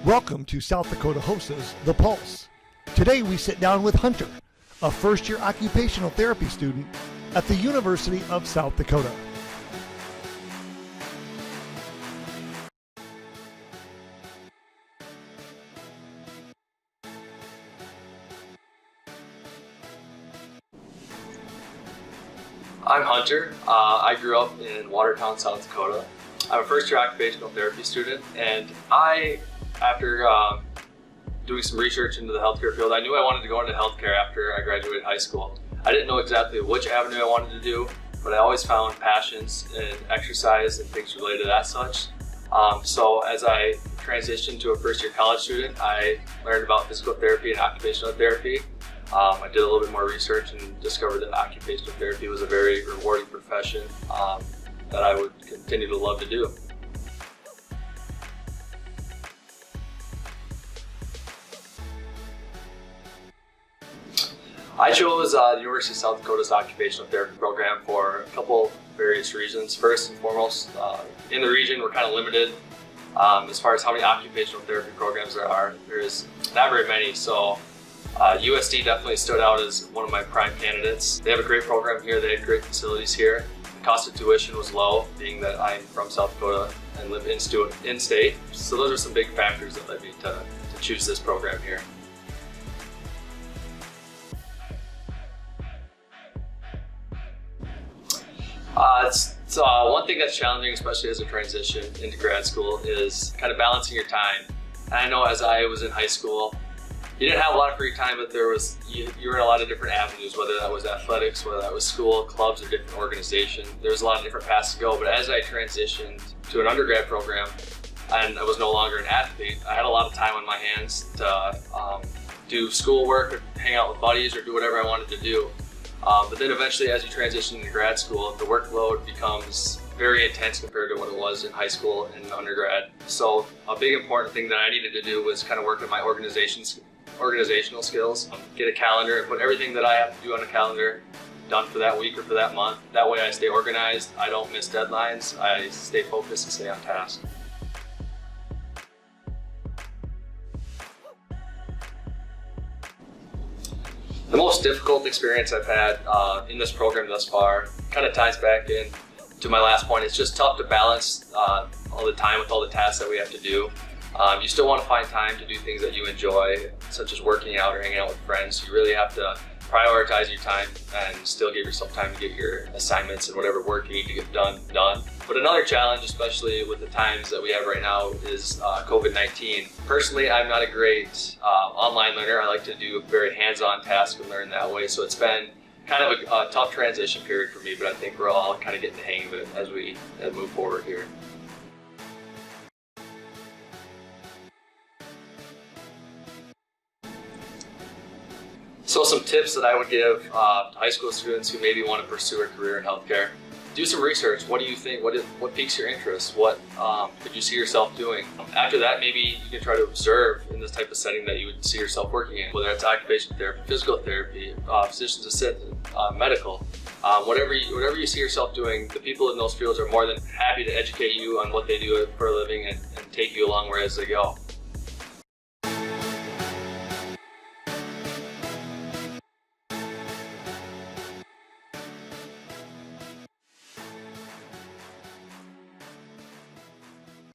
Welcome to South Dakota HOSA's The Pulse. Today we sit down with Hunter, a first-year occupational therapy student at the University of South Dakota. I'm Hunter. I grew up in Watertown, South Dakota. I'm a first-year occupational therapy student, and after doing some research into the healthcare field, I knew I wanted to go into healthcare after I graduated high school. I didn't know exactly which avenue I wanted to do, but I always found passions in exercise and things related to that such. So as I transitioned to a first-year college student, I learned about physical therapy and occupational therapy. I did a little bit more research and discovered that occupational therapy was a very rewarding profession that I would continue to love to do. I chose the University of South Dakota's occupational therapy program for a couple various reasons. First and foremost, in the region we're kind of limited as far as how many occupational therapy programs there are. There's not very many, so USD definitely stood out as one of my prime candidates. They have a great program here, they had great facilities here. The cost of tuition was low, being that I'm from South Dakota and live in-state. So those are some big factors that led me to choose this program here. One thing that's challenging, especially as a transition into grad school, is kind of balancing your time. And I know as I was in high school, you didn't have a lot of free time, but you were in a lot of different avenues, whether that was athletics, whether that was school, clubs, or different organizations. There was a lot of different paths to go, but as I transitioned to an undergrad program and I was no longer an athlete, I had a lot of time on my hands to do schoolwork or hang out with buddies or do whatever I wanted to do. But then eventually, as you transition into grad school, the workload becomes very intense compared to what it was in high school and undergrad. So a big important thing that I needed to do was kind of work on my organizational skills, get a calendar and put everything that I have to do on a calendar done for that week or for that month. That way I stay organized, I don't miss deadlines, I stay focused and stay on task. The most difficult experience I've had in this program thus far kind of ties back in to my last point. It's just tough to balance all the time with all the tasks that we have to do. You still want to find time to do things that you enjoy, such as working out or hanging out with friends. You really have to prioritize your time and still give yourself time to get your assignments and whatever work you need to get done. But another challenge, especially with the times that we have right now, is COVID-19. Personally, I'm not a great online learner. I like to do very hands-on tasks and learn that way. So it's been kind of a tough transition period for me, but I think we're all kind of getting the hang of it as we move forward here. So some tips that I would give to high school students who maybe want to pursue a career in healthcare. Do some research. What do you think? What piques your interest? What could you see yourself doing? After that, maybe you can try to observe in this type of setting that you would see yourself working in, whether it's occupational therapy, physical therapy, physician's assistant, medical, whatever you see yourself doing. The people in those fields are more than happy to educate you on what they do for a living and take you along where as they go.